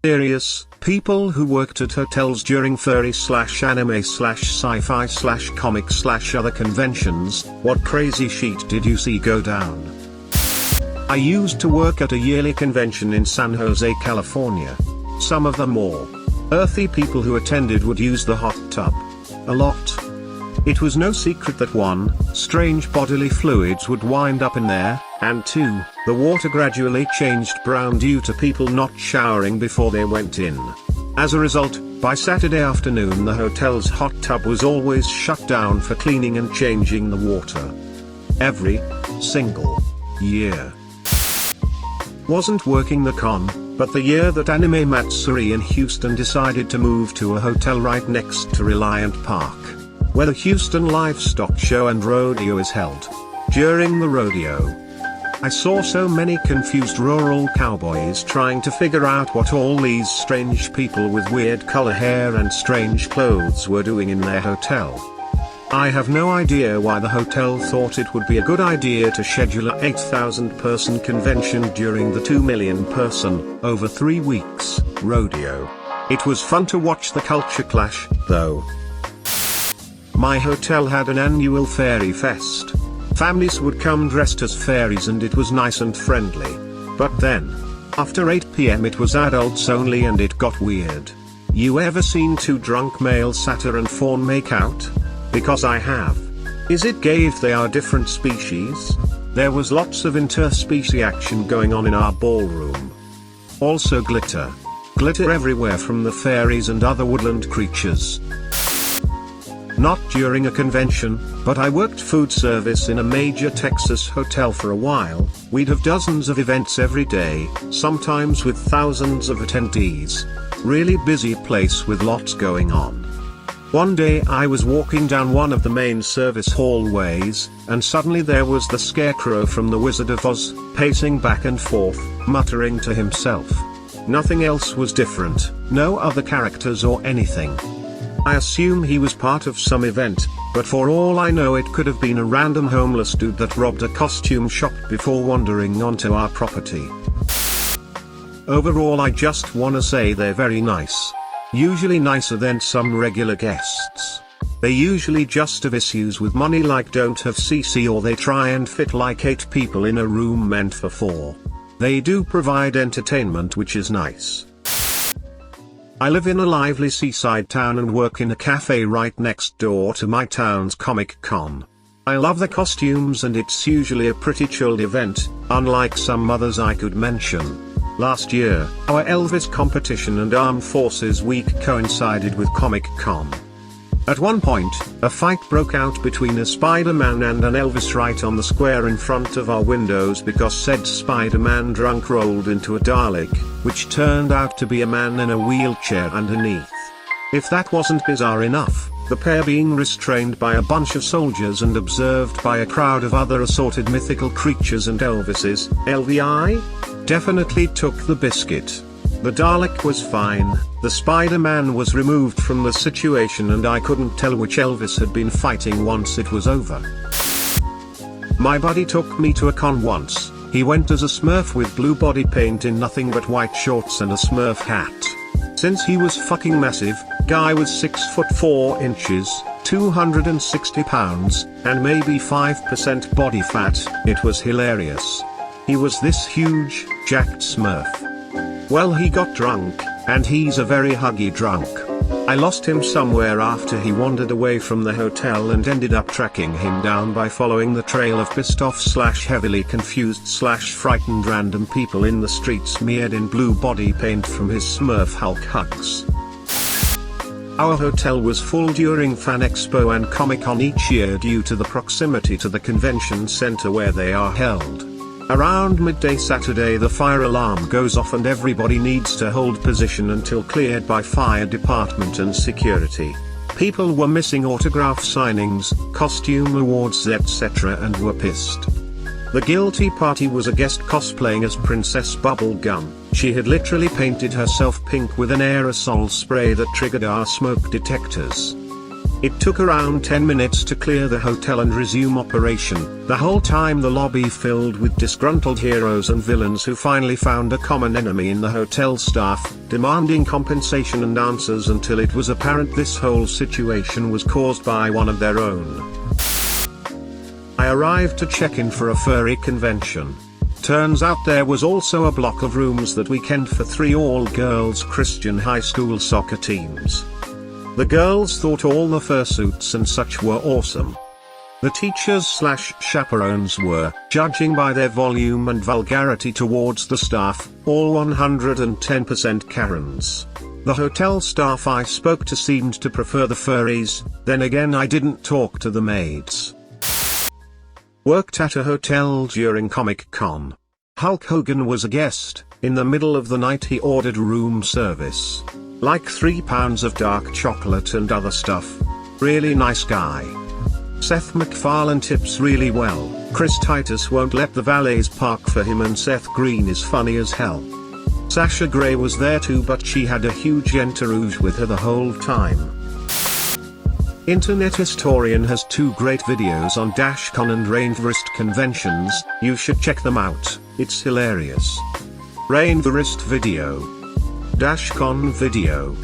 Serious, people who worked at hotels during furry/anime/sci-fi/comic/other conventions, what crazy sheet did you see go down? I used to work at a yearly convention in San Jose, California. Some of the more earthy people who attended would use the hot tub a lot. It was no secret that 1, strange bodily fluids would wind up in there, and 2, the water gradually changed brown due to people not showering before they went in. As a result, by Saturday afternoon the hotel's hot tub was always shut down for cleaning and changing the water. Every single year. Wasn't working the con, but the year that Anime Matsuri in Houston decided to move to a hotel right next to Reliant Park, where the Houston Livestock Show and Rodeo is held. During the rodeo, I saw so many confused rural cowboys trying to figure out what all these strange people with weird color hair and strange clothes were doing in their hotel. I have no idea why the hotel thought it would be a good idea to schedule a 8,000-person convention during the 2 million-person, over 3 weeks, rodeo. It was fun to watch the culture clash, though. My hotel had an annual fairy fest. Families would come dressed as fairies and it was nice and friendly. But then, after 8 p.m. it was adults only and it got weird. You ever seen 2 drunk male satyr and fawn make out? Because I have. Is it gay if they are different species? There was lots of interspecies action going on in our ballroom. Also glitter. Glitter everywhere from the fairies and other woodland creatures. Not during a convention, but I worked food service in a major Texas hotel for a while. We'd have dozens of events every day, sometimes with thousands of attendees. Really busy place with lots going on. One day I was walking down one of the main service hallways, and suddenly there was the Scarecrow from The Wizard of Oz, pacing back and forth, muttering to himself. Nothing else was different, no other characters or anything. I assume he was part of some event, but for all I know it could have been a random homeless dude that robbed a costume shop before wandering onto our property. Overall I just wanna say they're very nice. Usually nicer than some regular guests. They usually just have issues with money like don't have CC or they try and fit like 8 people in a room meant for 4. They do provide entertainment which is nice. I live in a lively seaside town and work in a cafe right next door to my town's Comic Con. I love the costumes and it's usually a pretty chilled event, unlike some others I could mention. Last year, our Elvis competition and Armed Forces Week coincided with Comic Con. At one point, a fight broke out between a Spider-Man and an Elvis right on the square in front of our windows because said Spider-Man drunk rolled into a Dalek, which turned out to be a man in a wheelchair underneath. If that wasn't bizarre enough, the pair being restrained by a bunch of soldiers and observed by a crowd of other assorted mythical creatures and Elvises, LVI? Definitely took the biscuit. The Dalek was fine, the Spider-Man was removed from the situation and I couldn't tell which Elvis had been fighting once it was over. My buddy took me to a con once. He went as a Smurf with blue body paint in nothing but white shorts and a Smurf hat. Since he was fucking massive, guy was 6'4", 260 pounds, and maybe 5% body fat, it was hilarious. He was this huge, jacked Smurf. Well, he got drunk, and he's a very huggy drunk. I lost him somewhere after he wandered away from the hotel and ended up tracking him down by following the trail of pissed off / heavily confused / frightened random people in the streets smeared in blue body paint from his Smurf Hulk hugs. Our hotel was full during Fan Expo and Comic Con each year due to the proximity to the convention center where they are held. Around midday Saturday the fire alarm goes off and everybody needs to hold position until cleared by fire department and security. People were missing autograph signings, costume awards etc. and were pissed. The guilty party was a guest cosplaying as Princess Bubblegum. She had literally painted herself pink with an aerosol spray that triggered our smoke detectors. It took around 10 minutes to clear the hotel and resume operation, the whole time the lobby filled with disgruntled heroes and villains who finally found a common enemy in the hotel staff, demanding compensation and answers until it was apparent this whole situation was caused by one of their own. I arrived to check in for a furry convention. Turns out there was also a block of rooms that weekend for 3 all-girls Christian high school soccer teams. The girls thought all the fursuits and such were awesome. The teachers/chaperones were, judging by their volume and vulgarity towards the staff, all 110% Karens. The hotel staff I spoke to seemed to prefer the furries, then again I didn't talk to the maids. Worked at a hotel during Comic-Con. Hulk Hogan was a guest. In the middle of the night he ordered room service. Like 3 pounds of dark chocolate and other stuff. Really nice guy. Seth MacFarlane tips really well. Chris Titus won't let the valets park for him and Seth Green is funny as hell. Sasha Grey was there too, but she had a huge entourage with her the whole time. Internet Historian has 2 great videos on DashCon and Rainforest conventions, you should check them out, it's hilarious. Rainforest video. DashCon video.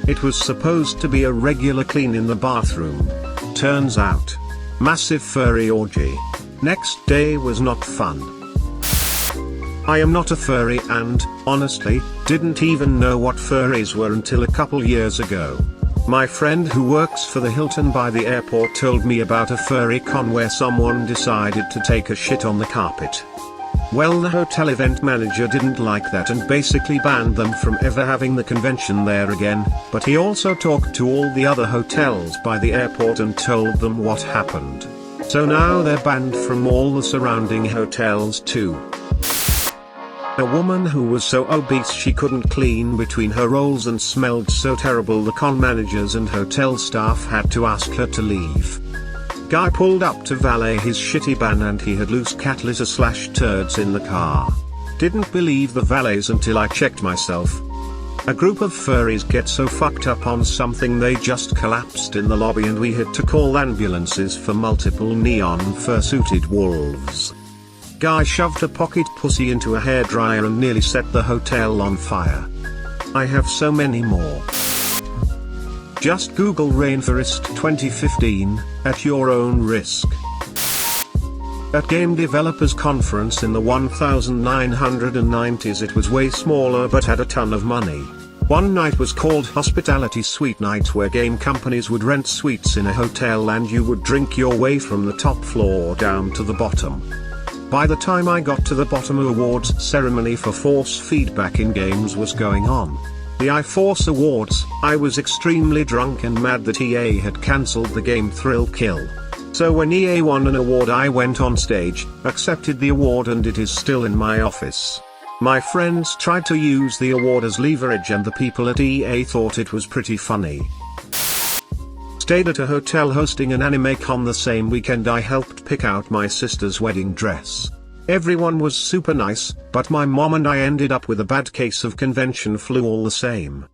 It was supposed to be a regular clean in the bathroom. Turns out, massive furry orgy. Next day was not fun. I am not a furry and, honestly, didn't even know what furries were until a couple years ago. My friend who works for the Hilton by the airport told me about a furry con where someone decided to take a shit on the carpet. Well, the hotel event manager didn't like that and basically banned them from ever having the convention there again, but he also talked to all the other hotels by the airport and told them what happened. So now they're banned from all the surrounding hotels too. A woman who was so obese she couldn't clean between her rolls and smelled so terrible the con managers and hotel staff had to ask her to leave. Guy pulled up to valet his shitty ban and he had loose cat litter/turds in the car. Didn't believe the valets until I checked myself. A group of furries get so fucked up on something they just collapsed in the lobby and we had to call ambulances for multiple neon fursuited wolves. Guy shoved a pocket pussy into a hairdryer and nearly set the hotel on fire. I have so many more. Just Google Rainforest 2015, at your own risk. At Game Developers Conference in the 1990s it was way smaller but had a ton of money. One night was called Hospitality Suite Night where game companies would rent suites in a hotel and you would drink your way from the top floor down to the bottom. By the time I got to the bottom, awards ceremony for Force feedback in games was going on. The iForce Awards, I was extremely drunk and mad that EA had cancelled the game Thrill Kill. So when EA won an award I went on stage, accepted the award and it is still in my office. My friends tried to use the award as leverage and the people at EA thought it was pretty funny. Stayed at a hotel hosting an anime con the same weekend I helped pick out my sister's wedding dress. Everyone was super nice, but my mom and I ended up with a bad case of convention flu all the same.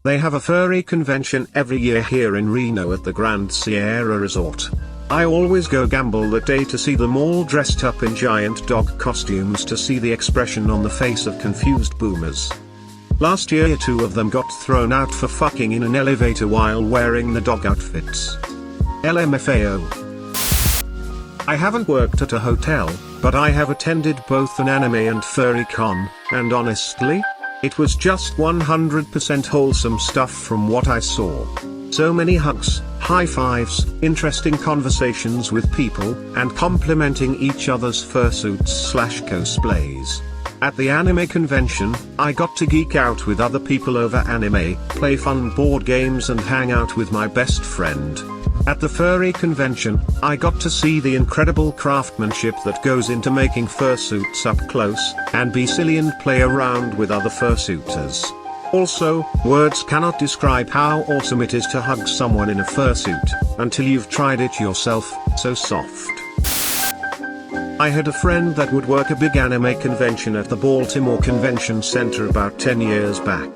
They have a furry convention every year here in Reno at the Grand Sierra Resort. I always go gamble that day to see them all dressed up in giant dog costumes to see the expression on the face of confused boomers. Last year 2 of them got thrown out for fucking in an elevator while wearing the dog outfits. LMFAO. I haven't worked at a hotel, but I have attended both an anime and furry con, and honestly, it was just 100% wholesome stuff from what I saw. So many hugs, high fives, interesting conversations with people, and complimenting each other's fursuits/cosplays. At the anime convention, I got to geek out with other people over anime, play fun board games and hang out with my best friend. At the furry convention, I got to see the incredible craftsmanship that goes into making fursuits up close, and be silly and play around with other fursuiters. Also, words cannot describe how awesome it is to hug someone in a fursuit, until you've tried it yourself, so soft. I had a friend that would work a big anime convention at the Baltimore Convention Center about 10 years back.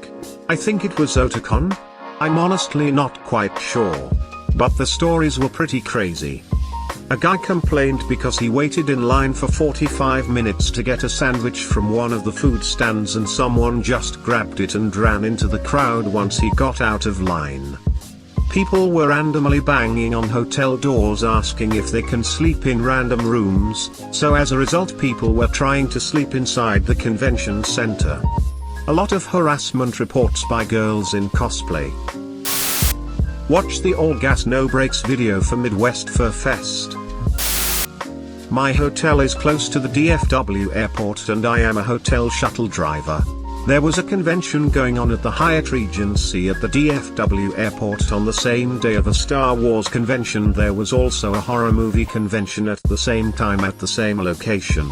I think it was Otakon? I'm honestly not quite sure. But the stories were pretty crazy. A guy complained because he waited in line for 45 minutes to get a sandwich from one of the food stands and someone just grabbed it and ran into the crowd once he got out of line. People were randomly banging on hotel doors asking if they can sleep in random rooms, so as a result people were trying to sleep inside the convention center. A lot of harassment reports by girls in cosplay. Watch the all gas no brakes video for Midwest Fur Fest. My hotel is close to the DFW airport and I am a hotel shuttle driver. There was a convention going on at the Hyatt Regency at the DFW airport on the same day of a Star Wars convention. There was also a horror movie convention at the same time at the same location.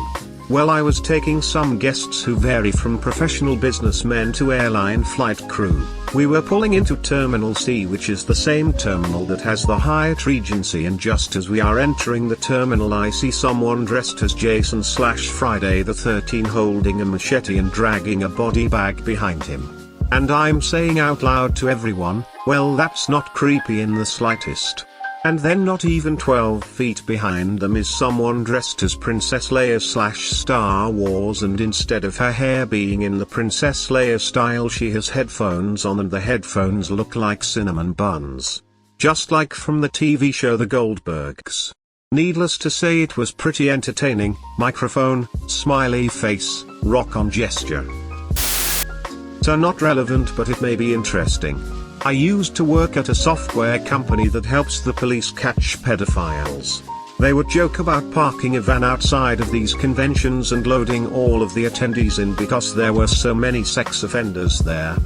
Well, I was taking some guests who vary from professional businessmen to airline flight crew. We were pulling into Terminal C, which is the same terminal that has the Hyatt Regency, and just as we are entering the terminal I see someone dressed as Jason/Friday the 13th holding a machete and dragging a body bag behind him. And I'm saying out loud to everyone, well, that's not creepy in the slightest. And then not even 12 feet behind them is someone dressed as Princess Leia/Star Wars, and instead of her hair being in the Princess Leia style she has headphones on, and the headphones look like cinnamon buns. Just like from the TV show The Goldbergs. Needless to say it was pretty entertaining. Microphone, smiley face, rock on gesture. So not relevant, but it may be interesting. I used to work at a software company that helps the police catch pedophiles. They would joke about parking a van outside of these conventions and loading all of the attendees in because there were so many sex offenders there.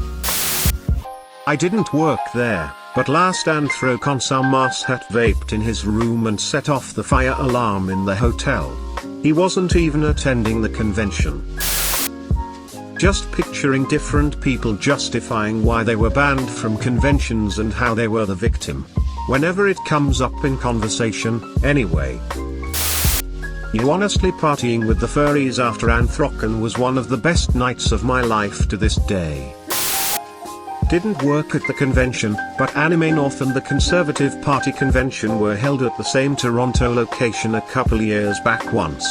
I didn't work there, but last Anthrocon some asshat vaped in his room and set off the fire alarm in the hotel. He wasn't even attending the convention. Just picturing different people justifying why they were banned from conventions and how they were the victim. Whenever it comes up in conversation, anyway. You honestly, partying with the furries after Anthrocon was one of the best nights of my life to this day. Didn't work at the convention, but Anime North and the Conservative Party convention were held at the same Toronto location a couple years back once.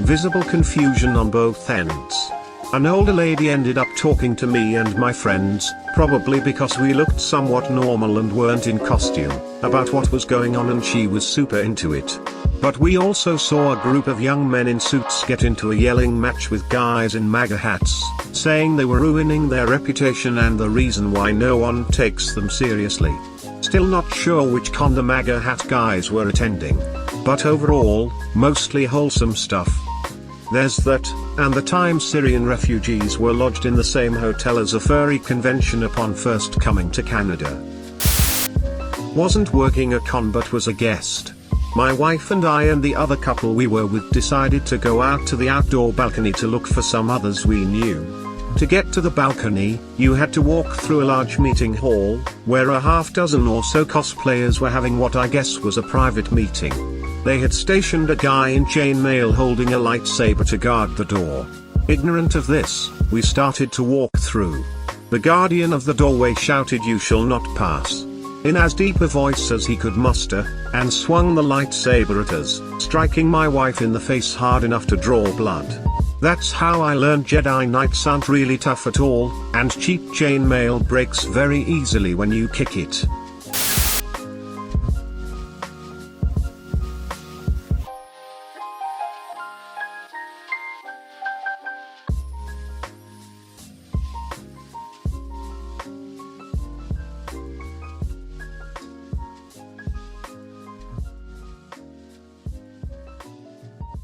Visible confusion on both ends. An older lady ended up talking to me and my friends, probably because we looked somewhat normal and weren't in costume, about what was going on, and she was super into it. But we also saw a group of young men in suits get into a yelling match with guys in MAGA hats, saying they were ruining their reputation and the reason why no one takes them seriously. Still not sure which con the MAGA hat guys were attending. But overall, mostly wholesome stuff. There's that, and the time Syrian refugees were lodged in the same hotel as a furry convention upon first coming to Canada. Wasn't working a con but was a guest. My wife and I and the other couple we were with decided to go out to the outdoor balcony to look for some others we knew. To get to the balcony, you had to walk through a large meeting hall, where a half dozen or so cosplayers were having what I guess was a private meeting. They had stationed a guy in chainmail holding a lightsaber to guard the door. Ignorant of this, we started to walk through. The guardian of the doorway shouted, "You shall not pass," in as deep a voice as he could muster, and swung the lightsaber at us, striking my wife in the face hard enough to draw blood. That's how I learned Jedi Knights aren't really tough at all, and cheap chainmail breaks very easily when you kick it.